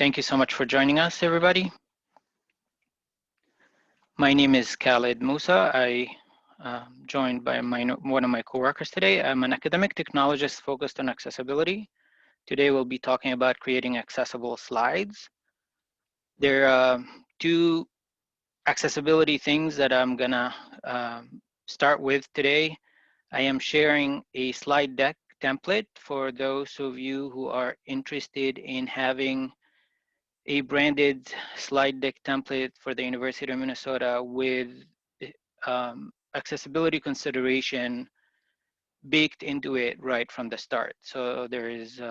Thank you so much for joining us, everybody. My name is Khalid Musa. I joined by one of my coworkers today. I'm an academic technologist focused on accessibility. Today we'll be talking about creating accessible slides. There are two accessibility things that I'm gonna start with today. I am sharing a slide deck template for those of you who are interested in having a branded slide deck template for the University of Minnesota with accessibility consideration baked into it right from the start. So there is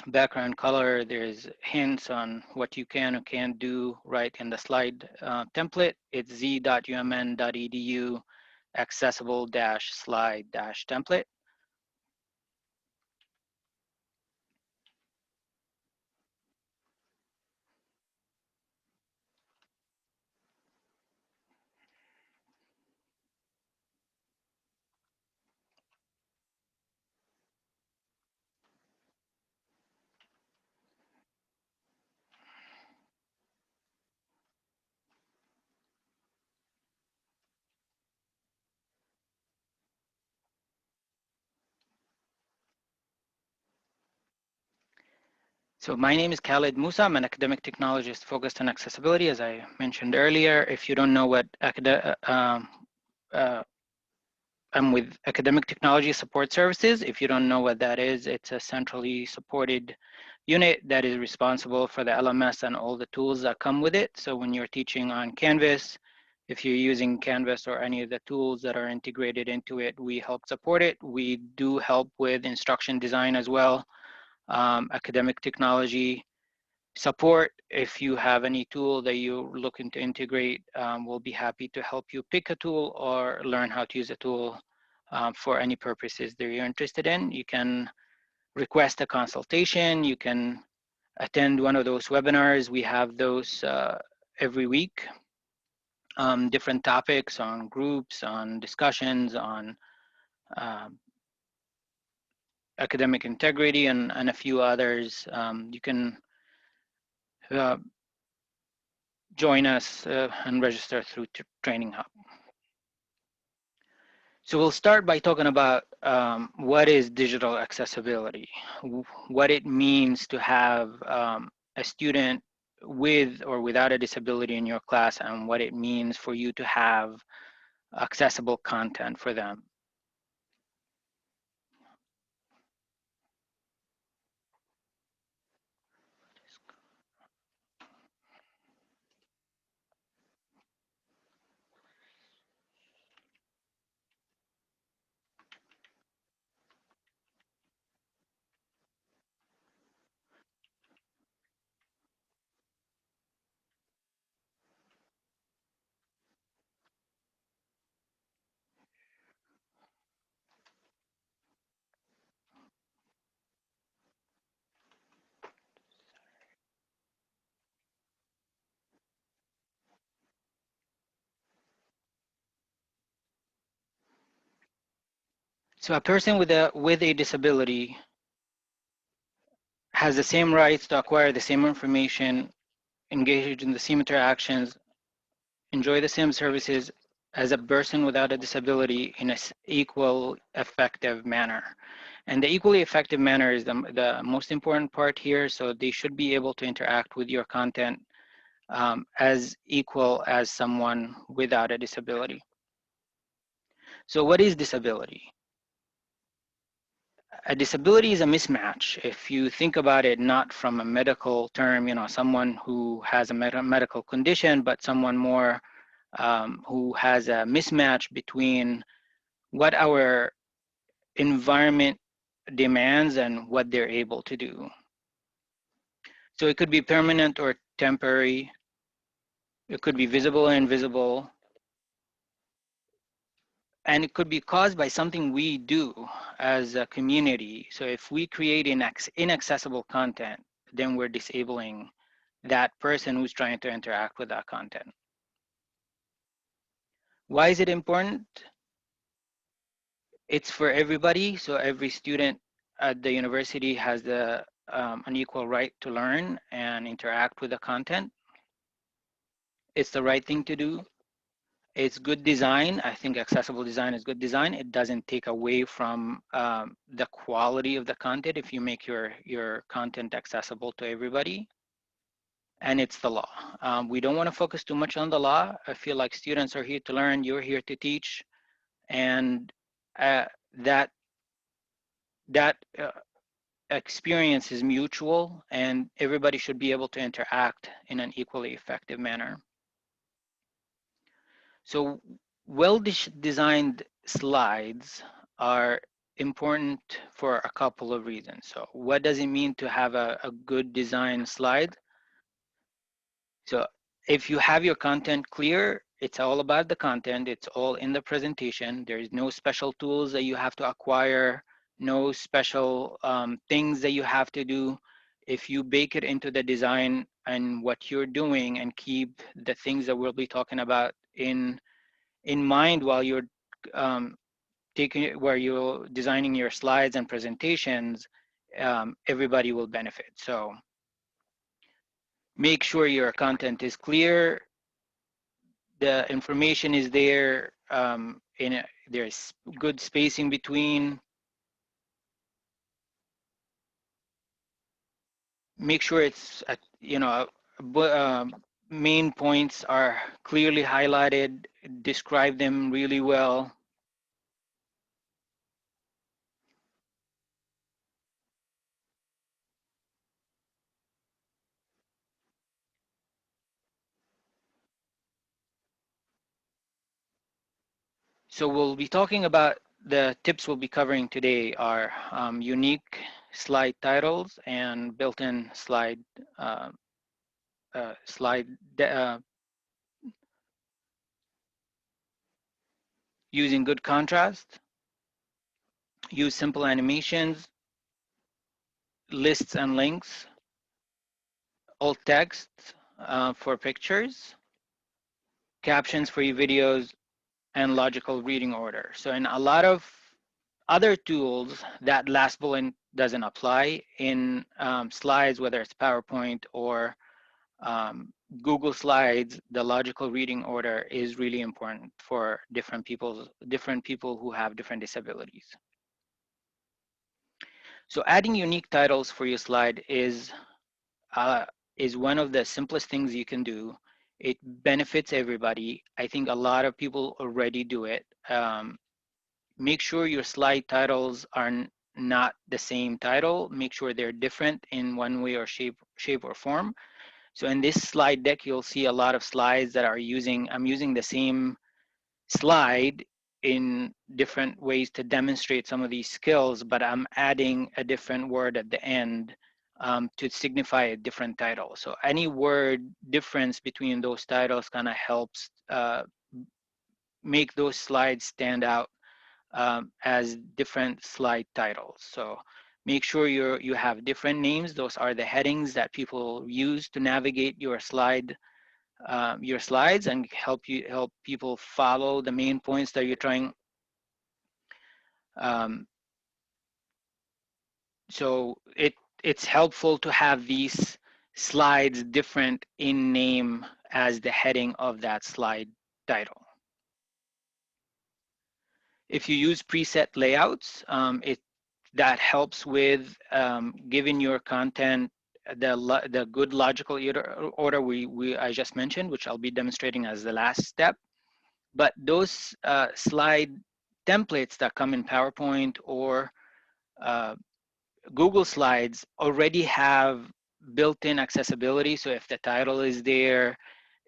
background color, there's hints on what you can or can't do right in the slide template. It's z.umn.edu accessible-slide-template. So my name is Khalid Musa. I'm an academic technologist focused on accessibility, as I mentioned earlier. If you don't know what I'm with Academic Technology Support Services. If you don't know what that is, it's a centrally supported unit that is responsible for the LMS and all the tools that come with it. So when you're teaching on Canvas, if you're using Canvas or any of the tools that are integrated into it, we help support it. We do help with instruction design as well. Academic technology support. If you have any tool that you're looking to integrate, we'll be happy to help you pick a tool or learn how to use a tool for any purposes that you're interested in. You can request a consultation. You can attend one of those webinars. We have those every week. Different topics on groups, on discussions, on academic integrity, and a few others. You can join us and register through Training Hub. So we'll start by talking about what is digital accessibility, what it means to have a student with or without a disability in your class, and what it means for you to have accessible content for them. So a person with a disability has the same rights to acquire the same information, engage in the same interactions, enjoy the same services as a person without a disability in an equal effective manner. And the equally effective manner is the most important part here. So they should be able to interact with your content as equal as someone without a disability. So what is disability? A disability is a mismatch. If you think about it, not from a medical term, you know, someone who has a medical condition, but someone more who has a mismatch between what our environment demands and what they're able to do. So it could be permanent or temporary. It could be visible or invisible. And it could be caused by something we do as a community. So if we create inaccessible content, then we're disabling that person who's trying to interact with that content. Why is it important? It's for everybody. So every student at the university has the an equal right to learn and interact with the content. It's the right thing to do. It's good design. I think accessible design is good design. It doesn't take away from the quality of the content if you make your content accessible to everybody. And it's the law. We don't want to focus too much on the law. I feel like students are here to learn, you're here to teach, and uh, that that experience is mutual, and everybody should be able to interact in an equally effective manner. So well-designed slides are important for a couple of reasons. So what does it mean to have a good design slide? So if you have your content clear, it's all about the content. It's all in the presentation. There is no special tools that you have to acquire, no special things that you have to do. If you bake it into the design and what you're doing and keep the things that we'll be talking about in mind while you're where you're designing your slides and presentations, everybody will benefit. So make sure your content is clear, the information is there, there's good spacing between. Make sure it's, main points are clearly highlighted, describe them really well. So we'll be talking about the tips we'll be covering today are unique slide titles and built-in uh, slide using good contrast, use simple animations, lists and links, alt text for pictures, captions for your videos, and logical reading order. So in a lot of other tools, that last bullet doesn't apply. In slides, whether it's PowerPoint or Google Slides, the logical reading order is really important for different people who have different disabilities. So adding unique titles for your slide is one of the simplest things you can do. It benefits everybody. I think a lot of people already do it. Make sure your slide titles are not the same title. Make sure they're different in one way or shape or form. So in this slide deck, you'll see a lot of slides that I'm using the same slide in different ways to demonstrate some of these skills, but I'm adding a different word at the end to signify a different title. So any word difference between those titles kind of helps make those slides stand out as different slide titles. So make sure you have different names. Those are the headings that people use to navigate your slides and help people follow the main points that you're trying. So it's helpful to have these slides different in name as the heading of that slide title. If you use preset layouts, that helps with giving your content the good logical order I just mentioned, which I'll be demonstrating as the last step. But those slide templates that come in PowerPoint or Google Slides already have built-in accessibility. So if the title is there,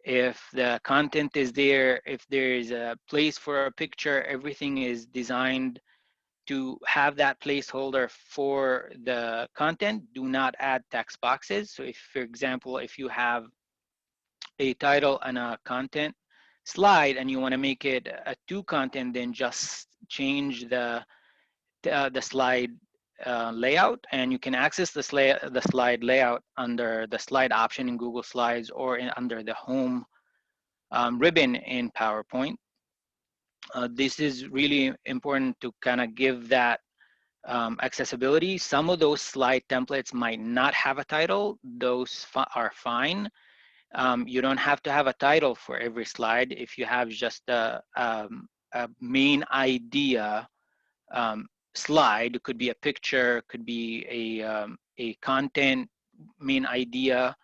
if the content is there, if there is a place for a picture, everything is designed to have that placeholder for the content. Do not add text boxes. So if, for example, if you have a title and a content slide and you want to make it a two content, then just change the slide layout, and you can access the slide layout under the slide option in Google Slides or under the home ribbon in PowerPoint. This is really important to kind of give that accessibility. Some of those slide templates might not have a title. Those are fine. You don't have to have a title for every slide. If you have just a main idea slide, it could be a picture, could be a content main idea.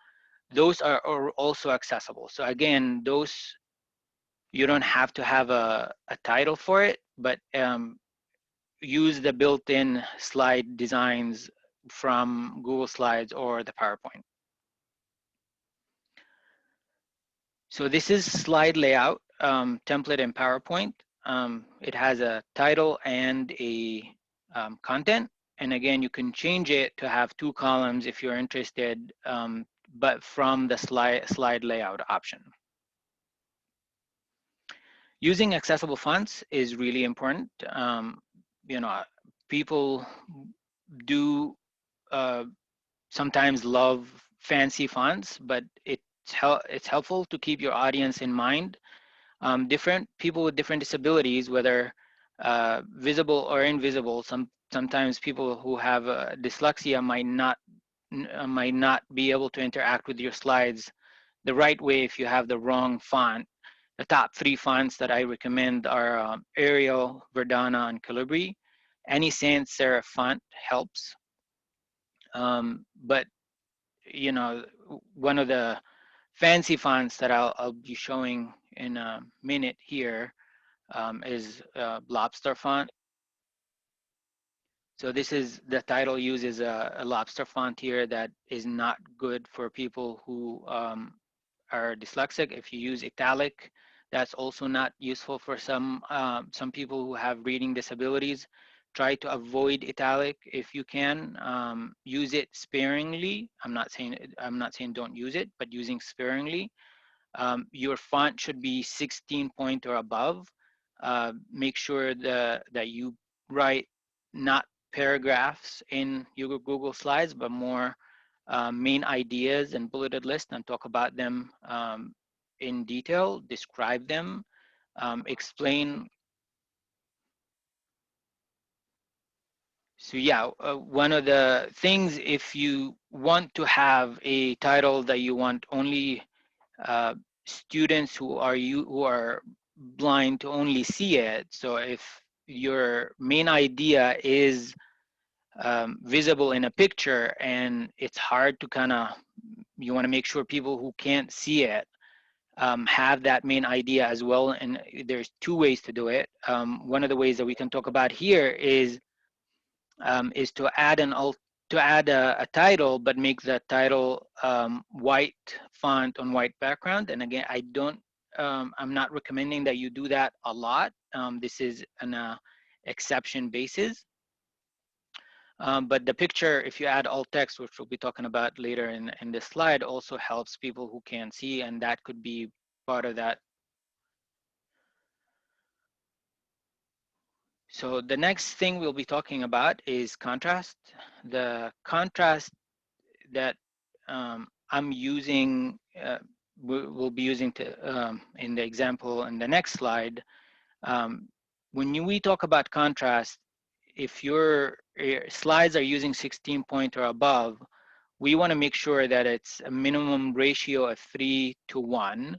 Those are also accessible. So again, those, you don't have to have a title for it, but use the built-in slide designs from Google Slides or the PowerPoint. So this is slide layout template in PowerPoint. It has a title and a content. And again, you can change it to have 2 columns if you're interested, but from the slide layout option. Using accessible fonts is really important. You know, people do sometimes love fancy fonts, but it's helpful to keep your audience in mind. Different people with different disabilities, whether visible or invisible, sometimes people who have dyslexia might not be able to interact with your slides the right way if you have the wrong font. The top 3 fonts that I recommend are Arial, Verdana, and Calibri. Any sans serif font helps. But you know, one of the fancy fonts that I'll be showing in a minute here is Lobster font. So this is, the title uses a Lobster font here that is not good for people who are dyslexic. If you use italic, that's also not useful for some people who have reading disabilities. Try to avoid italic if you can. Use it sparingly. I'm not saying don't use it, but using sparingly. Your font should be 16 point or above. Make sure that you write not paragraphs in your Google Slides, but more main ideas and bulleted list, and talk about them in detail, describe them, explain. So yeah, one of the things, if you want to have a title that you want only students who are blind to only see it, so if your main idea is visible in a picture and it's hard to kind of, you want to make sure people who can't see it have that main idea as well. And there's 2 ways to do it. One of the ways that we can talk about here is to add a title, but make the title white font on white background. And again, I'm not recommending that you do that a lot. This is an exception basis. But the picture, if you add alt text, which we'll be talking about later in this slide, also helps people who can't see, and that could be part of that. So the next thing we'll be talking about is contrast. The contrast that I'm using, we'll be using in the example in the next slide. When we talk about contrast, if your slides are using 16 point or above, we want to make sure that it's a minimum ratio of 3:1.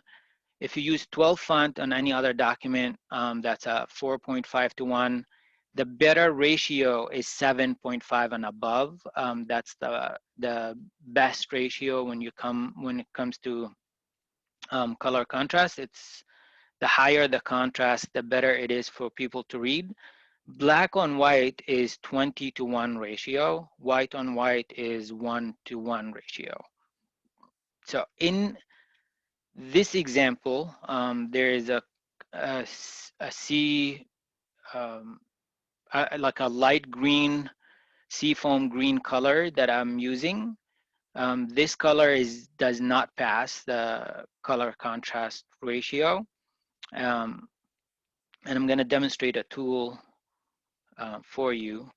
If you use 12 font on any other document, that's a 4.5:1. The better ratio is 7.5 and above. That's the best ratio when it comes to color contrast. It's the higher the contrast, the better it is for people to read. Black on white is 20:1 ratio. White on white is 1:1 ratio. So in this example, there is a sea, like a light green, seafoam green color that I'm using. This color does not pass the color contrast ratio. And I'm going to demonstrate a tool for you.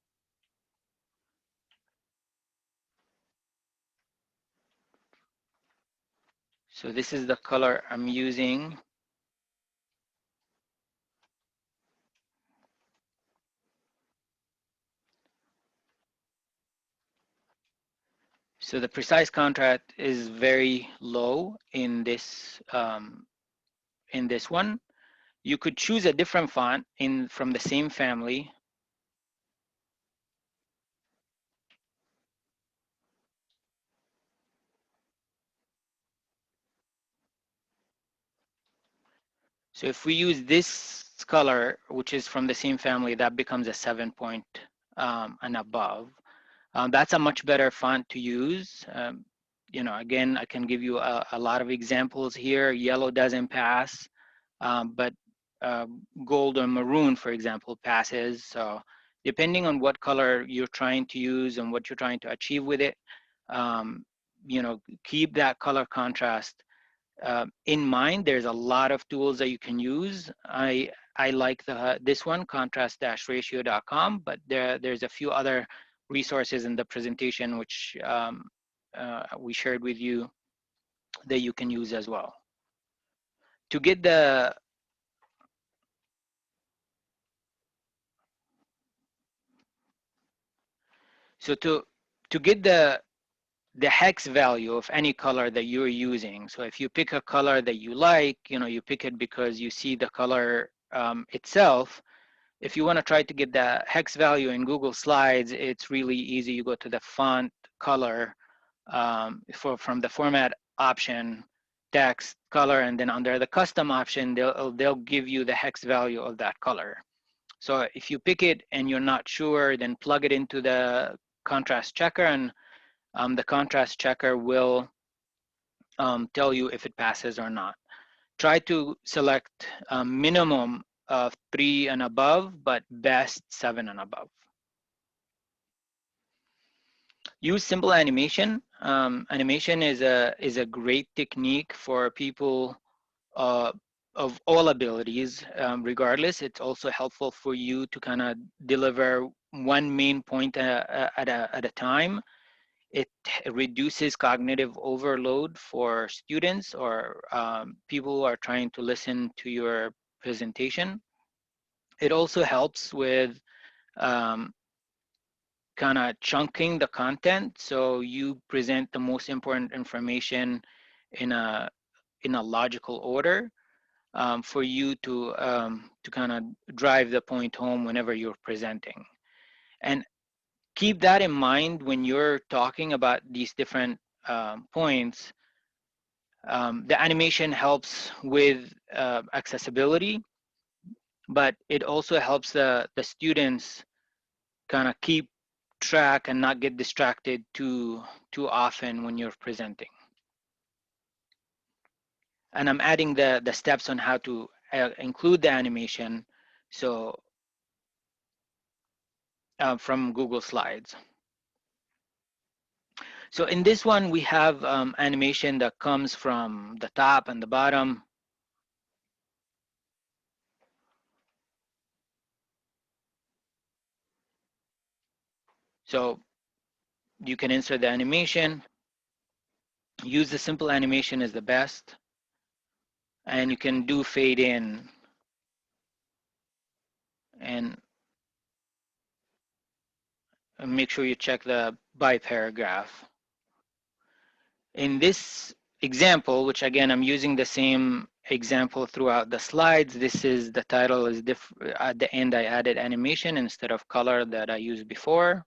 So this is the color I'm using. So the precise contrast is very low in this one. You could choose a different font from the same family. So if we use this color, which is from the same family, that becomes a 7 point and above. That's a much better font to use. You know, again, I can give you a lot of examples here. Yellow doesn't pass, but gold or maroon, for example, passes. So depending on what color you're trying to use and what you're trying to achieve with it, you know, keep that color contrast in mind. There's a lot of tools that you can use. I like this one, contrast-ratio.com, but there's a few other resources in the presentation which we shared with you that you can use as well. To get the to get the hex value of any color that you're using. So if you pick a color that you like, you know, you pick it because you see the color itself. If you want to try to get the hex value in Google Slides, it's really easy. You go to the font color from the format option, text, color, and then under the custom option, they'll give you the hex value of that color. So if you pick it and you're not sure, then plug it into the contrast checker, and the contrast checker will tell you if it passes or not. Try to select a minimum of 3 and above, but best 7 and above. Use simple animation. Animation is a great technique for people of all abilities, regardless. It's also helpful for you to kind of deliver one main point at a time. It reduces cognitive overload for students or people who are trying to listen to your presentation. It also helps with kind of chunking the content, so you present the most important information in a logical order for you to kind of drive the point home whenever you're presenting. And keep that in mind when you're talking about these different points. The animation helps with accessibility, but it also helps the students kind of keep track and not get distracted too often when you're presenting. And I'm adding the steps on how to include the animation, so from Google Slides. So in this one, we have animation that comes from the top and the bottom. So you can insert the animation. Use the simple animation is the best. And you can do fade in and make sure you check the by paragraph. In this example, which again, I'm using the same example throughout the slides, this is the title is at the end I added animation instead of color that I used before.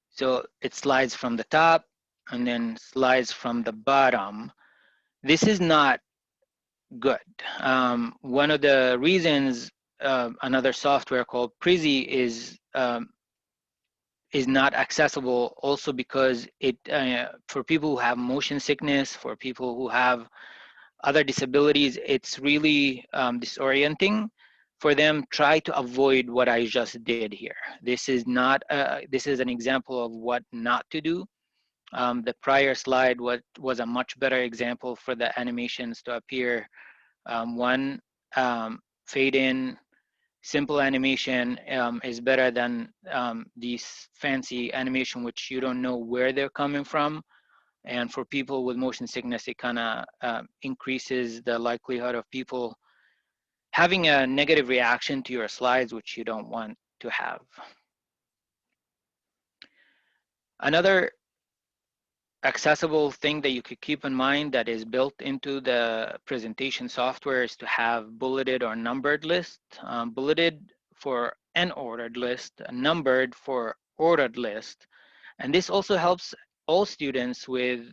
So it slides from the top and then slides from the bottom. This is not good. One of the reasons another software called Prezi is not accessible, also because it for people who have motion sickness, for people who have other disabilities, it's really disorienting for them. Try to avoid what I just did here. This is not this is an example of what not to do. The prior slide was a much better example for the animations to appear. One, fade in, simple animation is better than these fancy animation which you don't know where they're coming from. And for people with motion sickness, it kind of increases the likelihood of people having a negative reaction to your slides, which you don't want to have. Another accessible thing that you could keep in mind that is built into the presentation software is to have bulleted or numbered list. Bulleted for an ordered list, numbered for ordered list. And this also helps all students with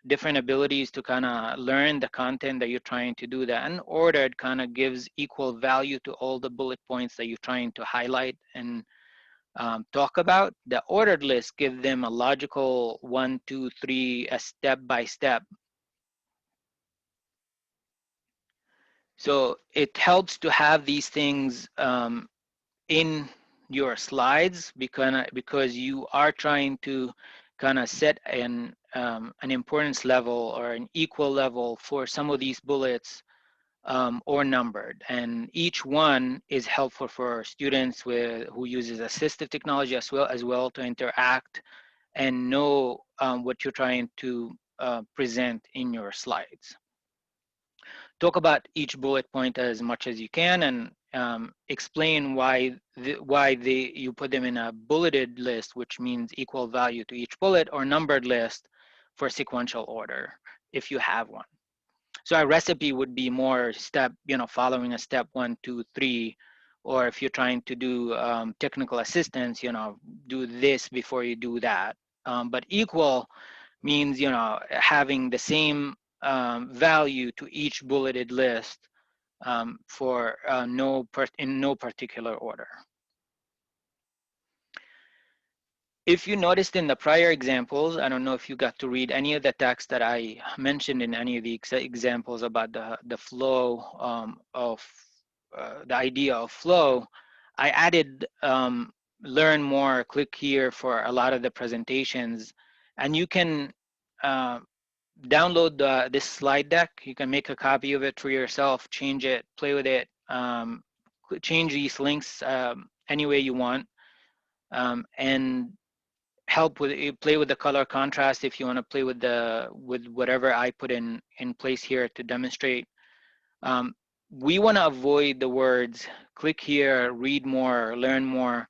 different abilities to kind of learn the content that you're trying to do. The unordered kind of gives equal value to all the bullet points that you're trying to highlight and talk about. The ordered list gives them a logical 1, 2, 3, a step by step. So it helps to have these things in your slides because you are trying to kind of set an importance level or an equal level for some of these bullets or numbered, and each one is helpful for students who uses assistive technology as well to interact and know what you're trying to present in your slides. Talk about each bullet point as much as you can and explain why you put them in a bulleted list, which means equal value to each bullet, or numbered list for sequential order if you have one. So a recipe would be more following a step 1, 2, 3, or if you're trying to do technical assistance, do this before you do that. But equal means, having the same value to each bulleted list for in no particular order. If you noticed in the prior examples, I don't know if you got to read any of the text that I mentioned in any of the examples about the flow of the idea of flow. I added learn more, click here for a lot of the presentations, and you can download this slide deck. You can make a copy of it for yourself, change it, play with it, change these links any way you want, and play with the color contrast if you want to play with whatever I put in place here to demonstrate. We want to avoid the words click here, read more, learn more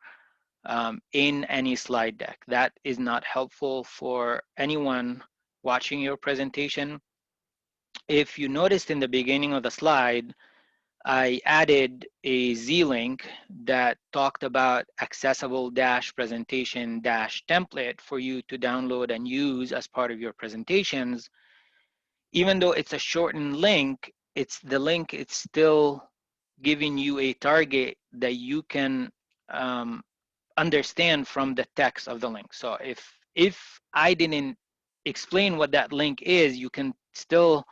in any slide deck. That is not helpful for anyone watching your presentation. If you noticed in the beginning of the slide, I added a Z-link that talked about accessible presentation template for you to download and use as part of your presentations. Even though it's a shortened link, it's still giving you a target that you can understand from the text of the link. So if I didn't explain what that link is, you can still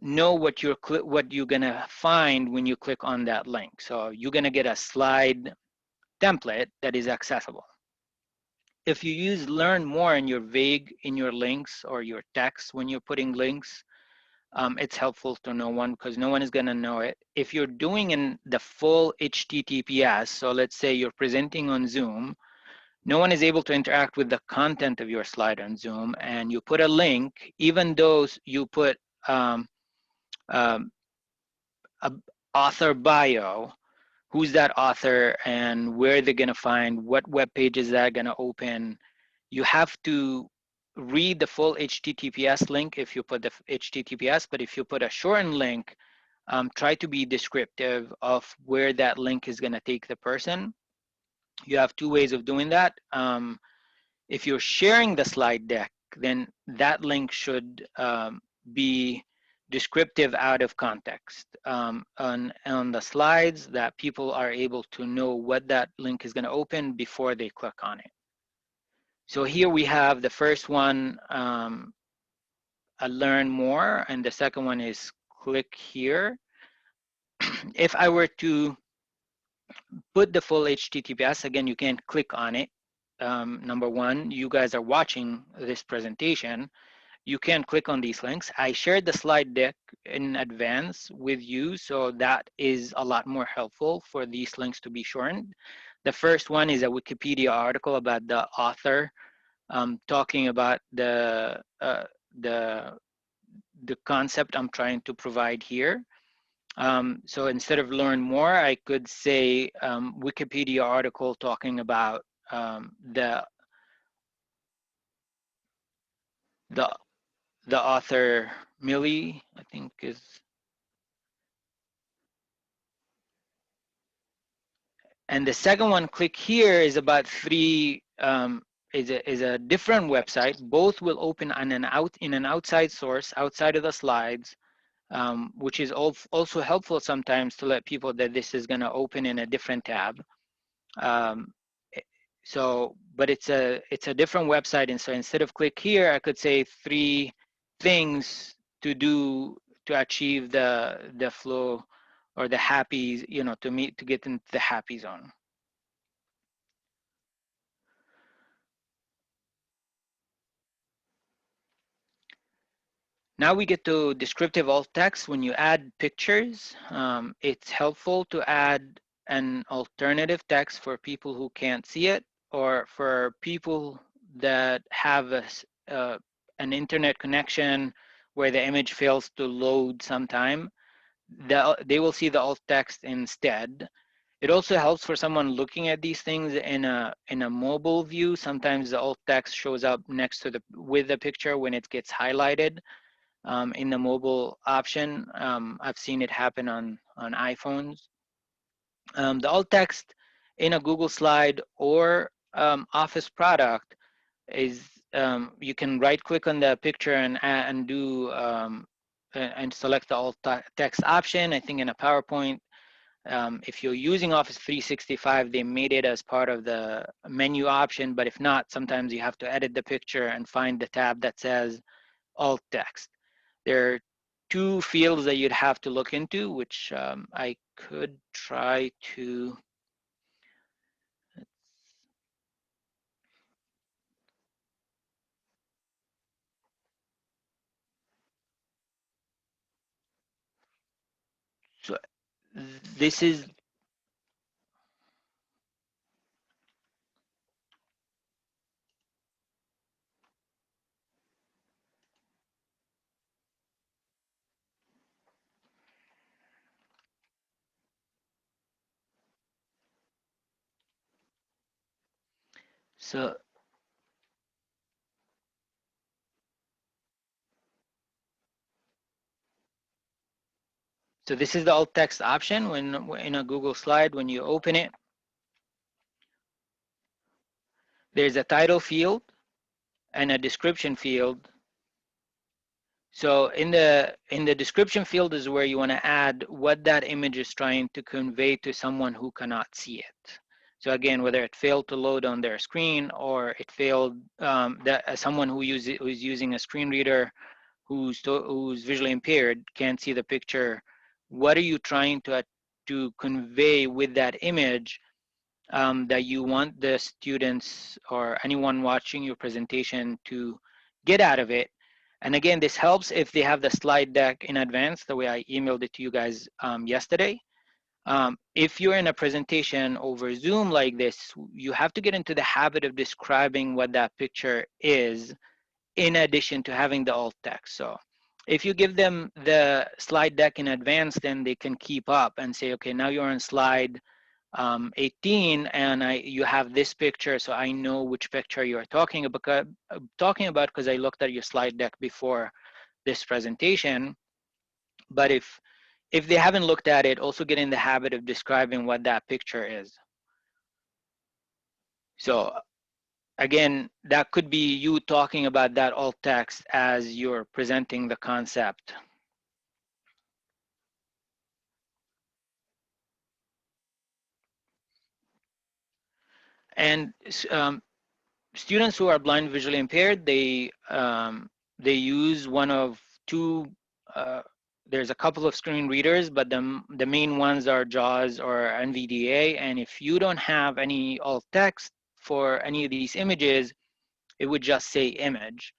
know what you're gonna find when you click on that link. So you're gonna get a slide template that is accessible. If you use learn more and you're vague in your links or your text when you're putting links, it's helpful to no one because no one is gonna know it. If you're doing in the full HTTPS, so let's say you're presenting on Zoom, no one is able to interact with the content of your slide on Zoom, and you put a link, even though you put um, a author bio, who's that author and where they're gonna find, what web page is that gonna open. You have to read the full HTTPS link if you put the HTTPS, but if you put a shortened link, try to be descriptive of where that link is gonna take the person. You have two ways of doing that. If you're sharing the slide deck, then that link should be descriptive out of context on the slides, that people are able to know what that link is going to open before they click on it. So here we have the first one, learn more, and the second one is click here. If I were to put the full HTTPS, again, you can click on it. Number one, you guys are watching this presentation. You can click on these links. I shared the slide deck in advance with you, so that is a lot more helpful for these links to be shortened. The first one is a Wikipedia article about the author, talking about the concept I'm trying to provide here. So instead of learn more, I could say Wikipedia article talking about the the the author Millie, I think is. And the second one, click here, is about three, is a different website. Both will open on in an outside source, outside of the slides, which is also helpful sometimes to let people that this is going to open in a different tab. Um, but it's a different website, and so instead of click here, I could say 3 things to do to achieve the flow or the happy, to get into the happy zone. Now we get to descriptive alt text. When you add pictures, it's helpful to add an alternative text for people who can't see it, or for people that have an internet connection where the image fails to load sometime. They will see the alt text instead. It also helps for someone looking at these things in a mobile view. Sometimes the alt text shows up next to with the picture when it gets highlighted. In the mobile option. I've seen it happen on iPhones. The alt text in a Google slide or Office product is, you can right click on the picture and do and select the alt text option. I think in a PowerPoint, if you're using Office 365, they made it as part of the menu option, but if not, sometimes you have to edit the picture and find the tab that says alt text. There are 2 fields that you'd have to look into, which I could try to. So this is, so this is the alt text option when in a Google slide. When you open it, there's a title field and a description field. So in the description field is where you want to add what that image is trying to convey to someone who cannot see it. So again, whether it failed to load on their screen, or it failed, that someone who's using a screen reader who's visually impaired can't see the picture. What are you trying to convey with that image, that you want the students or anyone watching your presentation to get out of it? And again, this helps if they have the slide deck in advance, the way I emailed it to you guys yesterday. If you're in a presentation over Zoom like this, you have to get into the habit of describing what that picture is, in addition to having the alt text. So if you give them the slide deck in advance, then they can keep up and say, okay, now you're on slide 18, and you have this picture, so I know which picture you're talking about because I looked at your slide deck before this presentation. But if they haven't looked at it, also get in the habit of describing what that picture is. So again, that could be you talking about that alt text as you're presenting the concept. And students who are blind visually impaired, they use one of 2. There's a couple of screen readers, but the main ones are JAWS or NVDA. And if you don't have any alt text for any of these images, it would just say image.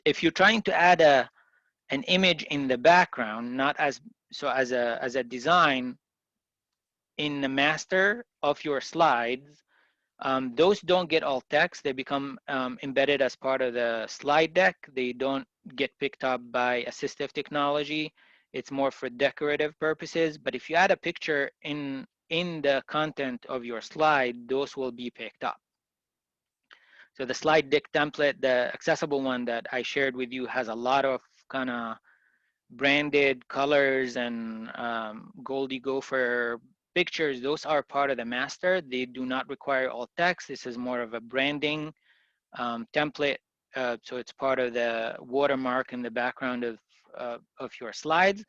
If you're trying to add an image in the background, not as a design in the master of your slides, those don't get alt text. They become embedded as part of the slide deck. They don't get picked up by assistive technology. It's more for decorative purposes. But if you add a picture in the content of your slide, those will be picked up. So the slide deck template, the accessible one that I shared with you, has a lot of kind of branded colors and Goldie Gopher pictures. Those are part of the master. They do not require alt text. This is more of a branding template. So it's part of the watermark in the background of your slides.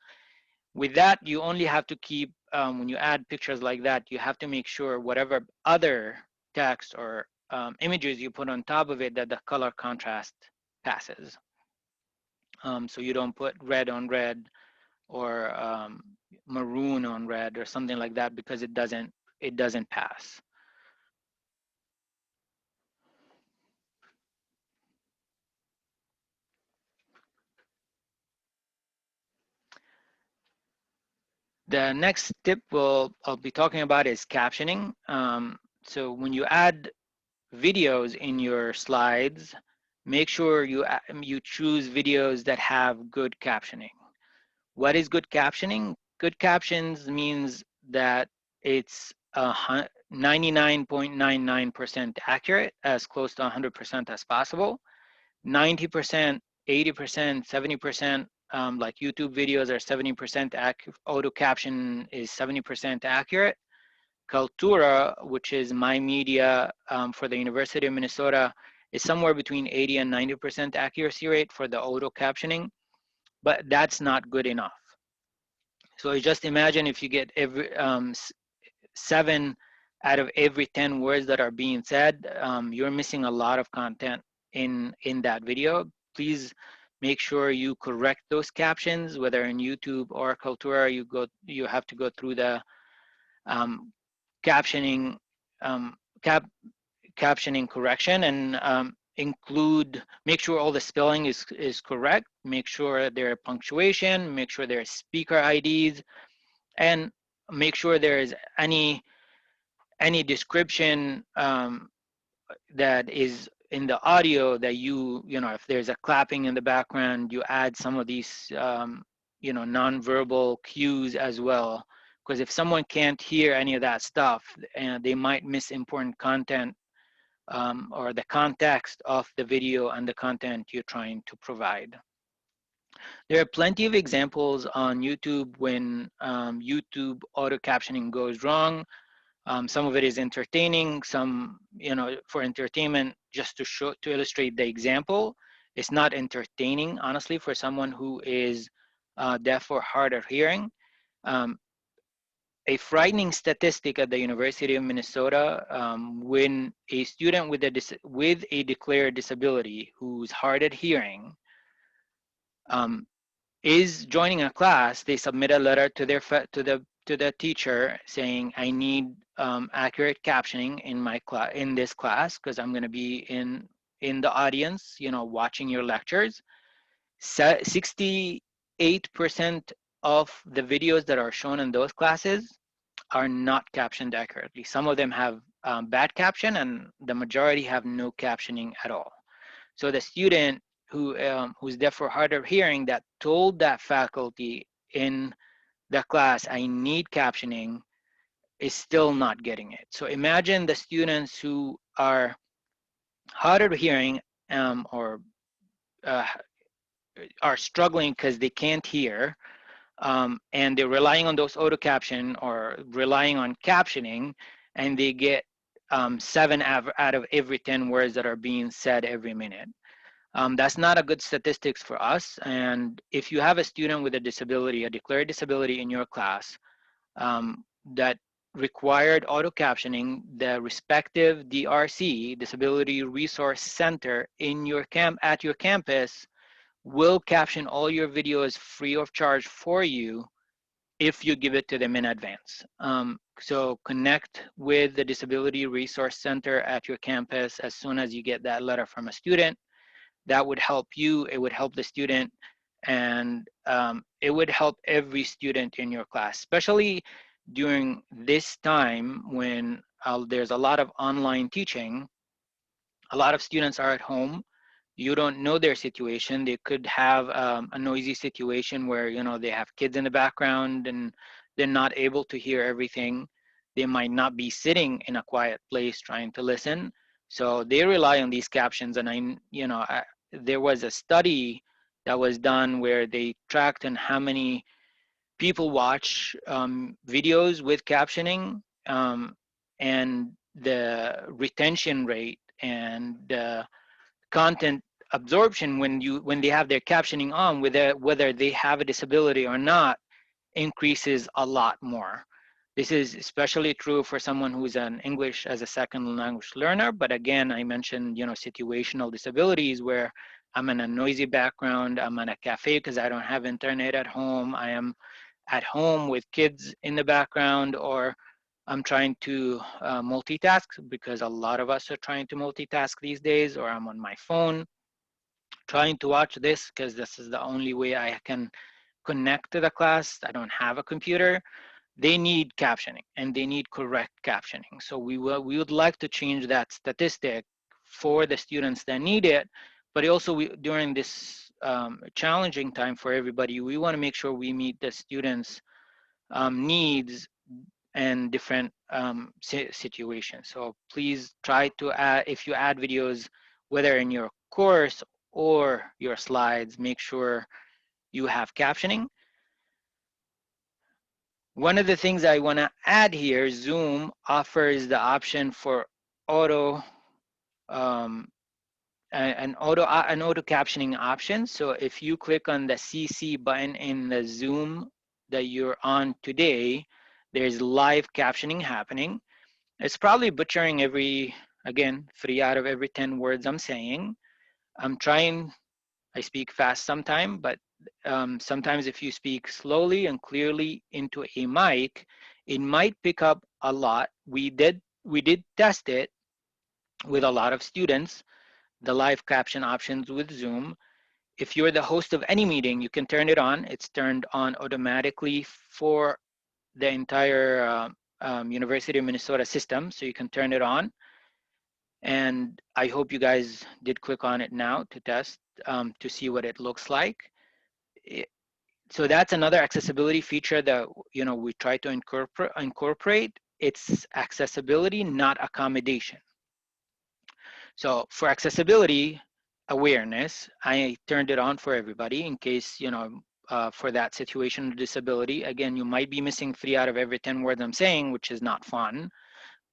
With that, you only have to keep, when you add pictures like that, you have to make sure whatever other text or images you put on top of it, that the color contrast passes. So you don't put red on red or maroon on red or something like that, because it doesn't pass. The next tip I'll be talking about is captioning. So when you add videos in your slides, make sure you choose videos that have good captioning. What is good captioning? Good captions means that it's 99.99% accurate, as close to 100% as possible. 90%, 80%, 70%, like YouTube videos are 70% accurate. Auto caption is 70% accurate. Kaltura, which is my media for the University of Minnesota, is somewhere between 80 and 90% accuracy rate for the auto captioning, but that's not good enough. So just imagine if you get every 7 out of every 10 words that are being said, you're missing a lot of content in that video. Please make sure you correct those captions, whether in YouTube or Kaltura. You have to go through the captioning captioning correction and make sure all the spelling is correct. Make sure there are punctuation. Make sure there are speaker IDs, and make sure there is any description that is in the audio that you know, if there's a clapping in the background, you add some of these nonverbal cues as well, because if someone can't hear any of that stuff, and they might miss important content or the context of the video and the content you're trying to provide. There are plenty of examples on YouTube when YouTube auto captioning goes wrong. Some of it is entertaining, some, for entertainment, just to illustrate the example. It's not entertaining, honestly, for someone who is deaf or hard of hearing. A frightening statistic at the University of Minnesota, when a student with a declared disability who's hard of hearing is joining a class, they submit a letter to the teacher saying, I need accurate captioning in this class, because I'm going to be in the audience, watching your lectures. 68% of the videos that are shown in those classes are not captioned accurately. Some of them have bad caption, and the majority have no captioning at all. So the student who's deaf or hard of hearing that told that faculty in the class, I need captioning, is still not getting it. So imagine the students who are hard of hearing or are struggling because they can't hear, and they're relying on those auto caption or relying on captioning, and they get 7 out of every 10 words that are being said every minute. That's not a good statistics for us. And if you have a student with a disability, a declared disability in your class that required auto captioning, the respective DRC, Disability Resource Center, at your campus will caption all your videos free of charge for you if you give it to them in advance. So connect with the Disability Resource Center at your campus as soon as you get that letter from a student. That would help you, it would help the student, and it would help every student in your class, especially during this time when there's a lot of online teaching. A lot of students are at home. You don't know their situation. They could have a noisy situation where they have kids in the background and they're not able to hear everything. They might not be sitting in a quiet place trying to listen. So they rely on these captions, and there was a study that was done where they tracked on how many people watch videos with captioning, and the retention rate and the content absorption when they have their captioning on, whether they have a disability or not, increases a lot more. This is especially true for someone who's an English as a second language learner. But again, I mentioned, situational disabilities where I'm in a noisy background, I'm in a cafe because I don't have internet at home, I am at home with kids in the background, or I'm trying to multitask, because a lot of us are trying to multitask these days, or I'm on my phone trying to watch this because this is the only way I can connect to the class. I don't have a computer. They need captioning, and they need correct captioning. So we would like to change that statistic for the students that need it. But also, during this challenging time for everybody, we want to make sure we meet the students' needs and different situations. So please try to add, if you add videos, whether in your course or your slides, make sure you have captioning. One of the things I want to add here, Zoom offers the option for auto an auto captioning option. So if you click on the CC button in the Zoom that you're on today, there's live captioning happening. It's probably butchering again, 3 out of every 10 words I'm saying. I speak fast sometimes, but sometimes if you speak slowly and clearly into a mic, it might pick up a lot. We did test it with a lot of students, the live caption options with Zoom. If you're the host of any meeting, you can turn it on. It's turned on automatically for the entire University of Minnesota system, so you can turn it on. And I hope you guys did click on it now to test, to see what it looks like. So that's another accessibility feature that we try to incorporate. It's accessibility, not accommodation. So for accessibility awareness, I turned it on for everybody in case, for that situation of disability. Again, you might be missing 3 out of every 10 words I'm saying, which is not fun,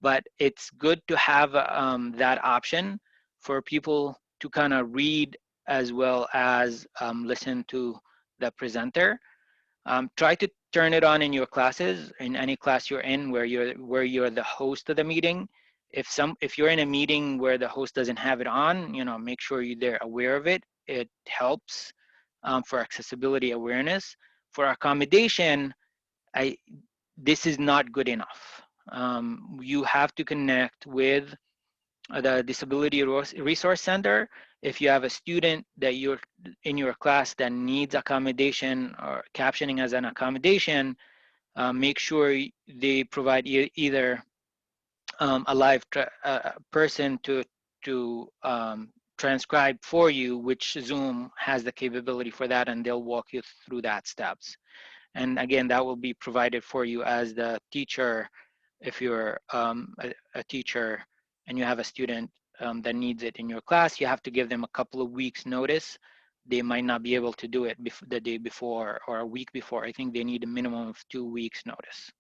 but it's good to have that option for people to kind of read as well as listen to the presenter. Try to turn it on in your classes, in any class you're in where you're the host of the meeting. If you're in a meeting where the host doesn't have it on, make sure they're aware of it. It helps for accessibility awareness. For accommodation, this is not good enough. You have to connect with the Disability Resource Center. If you have a student that you're in your class that needs accommodation or captioning as an accommodation, make sure they provide either a live person to transcribe for you, which Zoom has the capability for that, and they'll walk you through that steps. And again, that will be provided for you as the teacher. If you're a teacher and you have a student that needs it in your class, you have to give them a couple of weeks notice. They might not be able to do it the day before or a week before. I think they need a minimum of 2 weeks notice.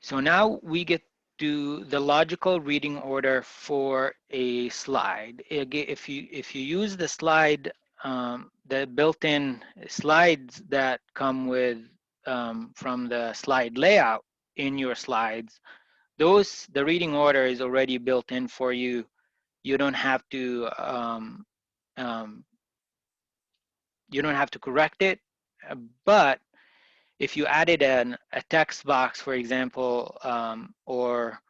So now we get to the logical reading order for a slide. If you use the slide, the built-in slides that come with from the slide layout in your slides, the reading order is already built in for you. You don't have to correct it, but if you added a text box, for example, or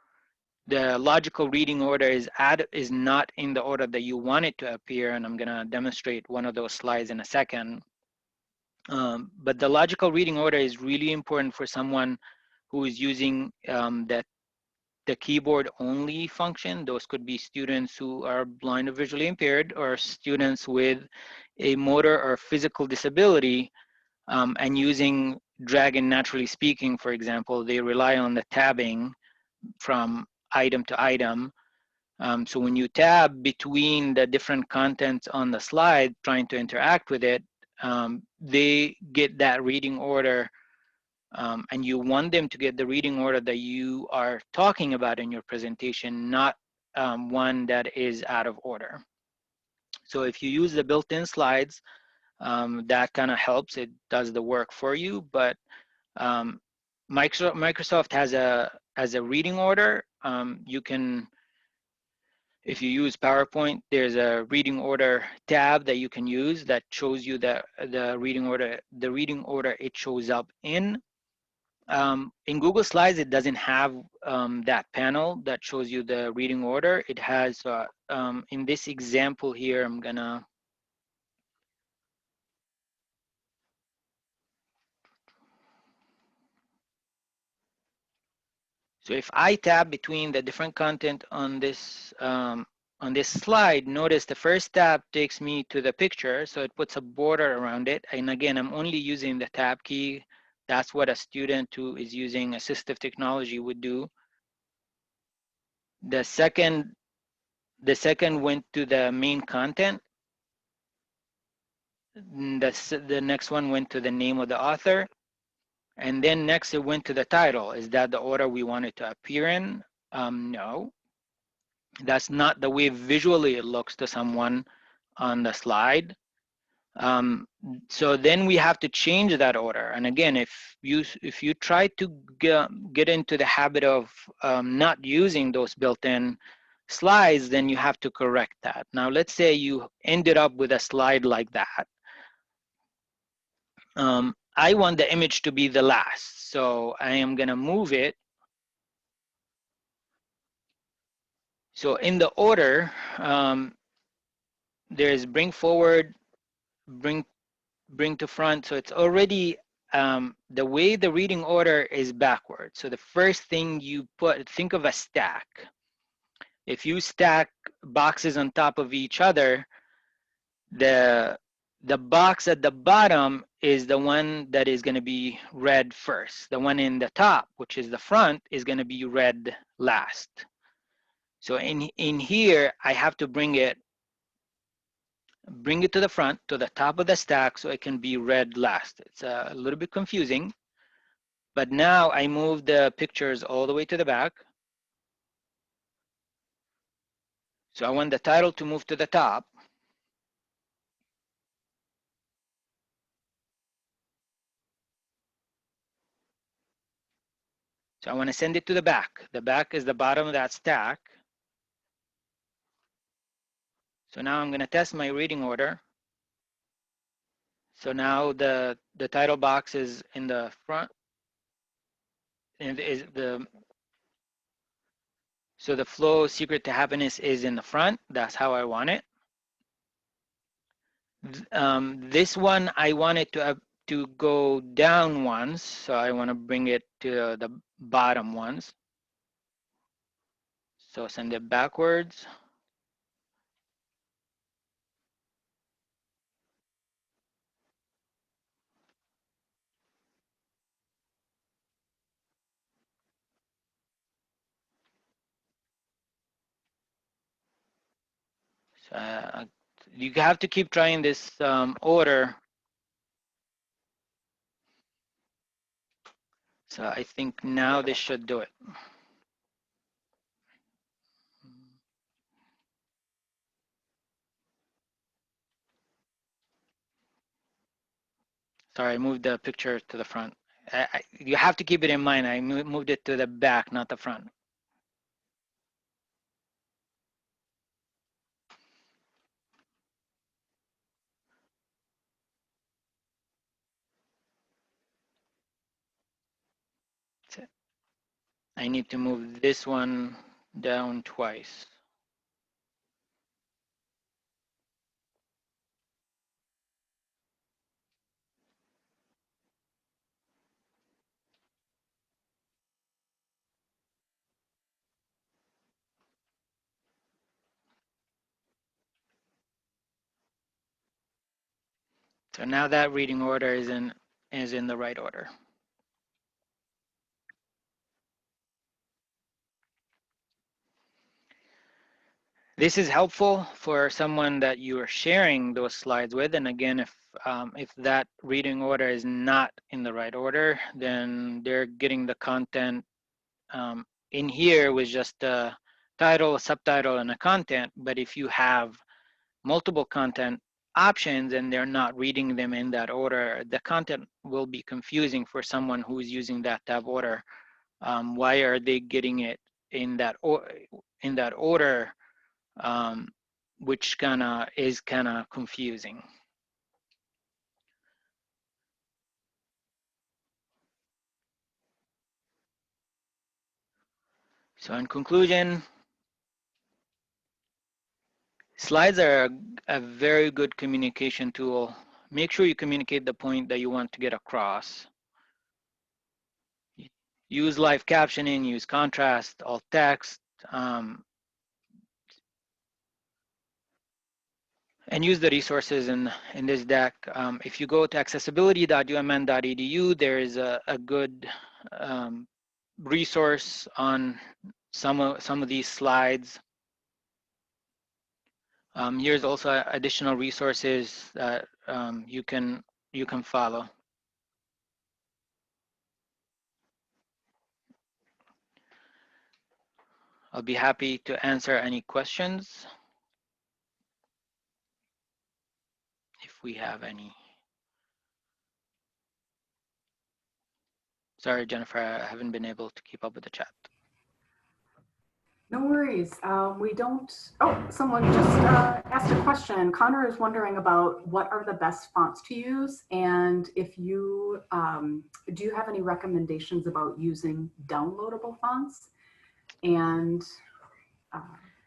the logical reading order is not in the order that you want it to appear, and I'm going to demonstrate one of those slides in a second. But the logical reading order is really important for someone who is using the keyboard only function. Those could be students who are blind or visually impaired, or students with a motor or physical disability, and using Dragon Naturally Speaking, for example, they rely on the tabbing from item to item. So when you tab between the different contents on the slide, trying to interact with it, they get that reading order, and you want them to get the reading order that you are talking about in your presentation, not one that is out of order. So if you use the built-in slides, that kind of helps. It does the work for you, but um, Microsoft has a reading order. You can, if you use PowerPoint, there's a reading order tab that you can use that shows you the reading order it shows up in. In Google Slides, it doesn't have that panel that shows you the reading order. It has, in this example here, I'm gonna, so if I tab between the different content on this slide, notice the first tab takes me to the picture, so it puts a border around it. And again, I'm only using the tab key. That's what a student who is using assistive technology would do. The second went to the main content. The next one went to the name of the author. And then next it went to the title. Is that the order we want it to appear in? No. That's not the way visually it looks to someone on the slide. So then we have to change that order. And again, if you try to get into the habit of not using those built-in slides, then you have to correct that. Now, let's say you ended up with a slide like that. I want the image to be the last, so I am going to move it. So in the order, there's bring forward, bring to front. So it's already, the way the reading order is backwards. So the first thing you think of a stack. If you stack boxes on top of each other, the box at the bottom is the one that is going to be read first. The one in the top, which is the front, is going to be read last. So in here, I have to bring it to the front, to the top of the stack, so it can be read last. It's a little bit confusing, but now I move the pictures all the way to the back. So I want the title to move to the top. So I want to send it to the back. The back is the bottom of that stack. So now I'm going to test my reading order. So now the title box is in the front, and so the flow secret to happiness is in the front. That's how I want it. This one I want it to go down once, so I want to bring it to the bottom once. So send it backwards. So, you have to keep trying this order. So I think now this should do it. Sorry, I moved the picture to the front. You have to keep it in mind. I moved it to the back, not the front. I need to move this one down twice. So now that reading order is in the right order. This is helpful for someone that you are sharing those slides with. And again, if that reading order is not in the right order, then they're getting the content in here with just a title, a subtitle, and a content. But if you have multiple content options and they're not reading them in that order, the content will be confusing for someone who's using that tab order. Why are they getting it in that order, which is kind of confusing. So in conclusion, slides are a very good communication tool. Make sure you communicate the point that you want to get across. Use live captioning, use contrast, alt text, and use the resources in this deck. If you go to accessibility.umn.edu, there is a good resource on some of these slides. Here's also additional resources that you can follow. I'll be happy to answer any questions if we have any. Sorry, Jennifer, I haven't been able to keep up with the chat. No worries. We don't. Oh, someone just asked a question. Connor is wondering about what are the best fonts to use, and if you do you have any recommendations about using downloadable fonts? And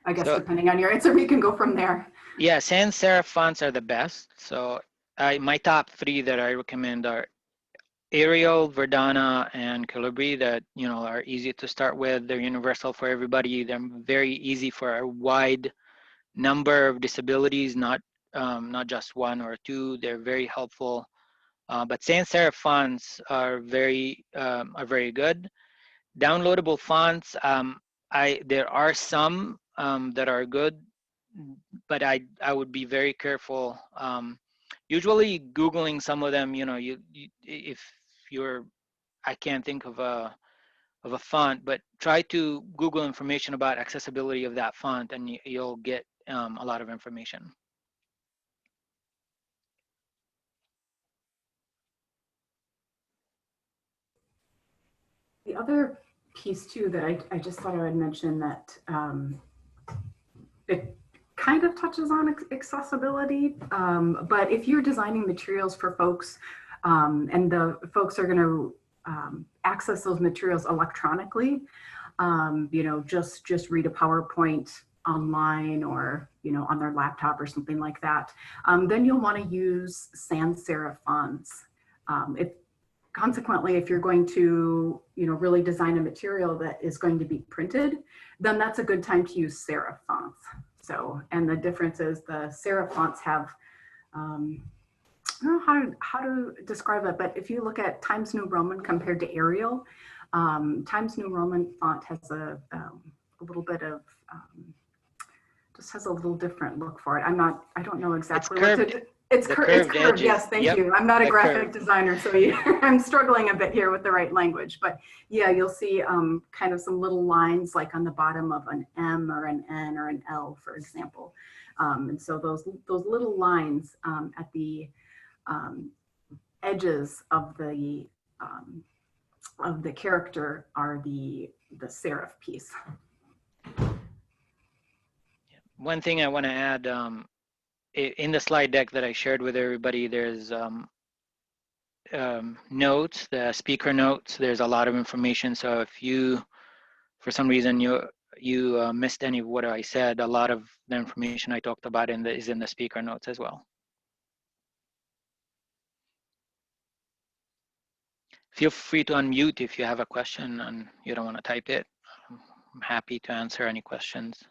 I guess depending on your answer, we can go from there. Yeah, sans serif fonts are the best. So my top 3 that I recommend are Arial, Verdana, and Calibri that are easy to start with. They're universal for everybody. They're very easy for a wide number of disabilities, not just 1 or 2. They're very helpful. But sans serif fonts are very good. Downloadable fonts, there are some that are good, but I would be very careful. Usually Googling some of them, if you're, I can't think of a font, but try to Google information about accessibility of that font, and you'll get a lot of information. The other piece too that I just thought I would mention that it kind of touches on accessibility, but if you're designing materials for folks and the folks are going to access those materials electronically, just read a PowerPoint online or on their laptop or something like that, then you'll want to use sans serif fonts. Consequently, if you're going to really design a material that is going to be printed, then that's a good time to use serif fonts. So, and the difference is the serif fonts have, I don't know how to describe it, but if you look at Times New Roman compared to Arial, Times New Roman font has a little bit of, just has a little different look for it. I don't know exactly what to. It's curved, yes, thank you. I'm not a graphic designer, so I'm struggling a bit here with the right language. But yeah, you'll see kind of some little lines like on the bottom of an M or an N or an L, for example. And so those little lines at the edges of the character are the serif piece. One thing I want to add, in the slide deck that I shared with everybody, there's notes, the speaker notes. There's a lot of information. So if you, for some reason, you missed any of what I said, a lot of the information I talked about is in the speaker notes as well. Feel free to unmute if you have a question and you don't want to type it. I'm happy to answer any questions.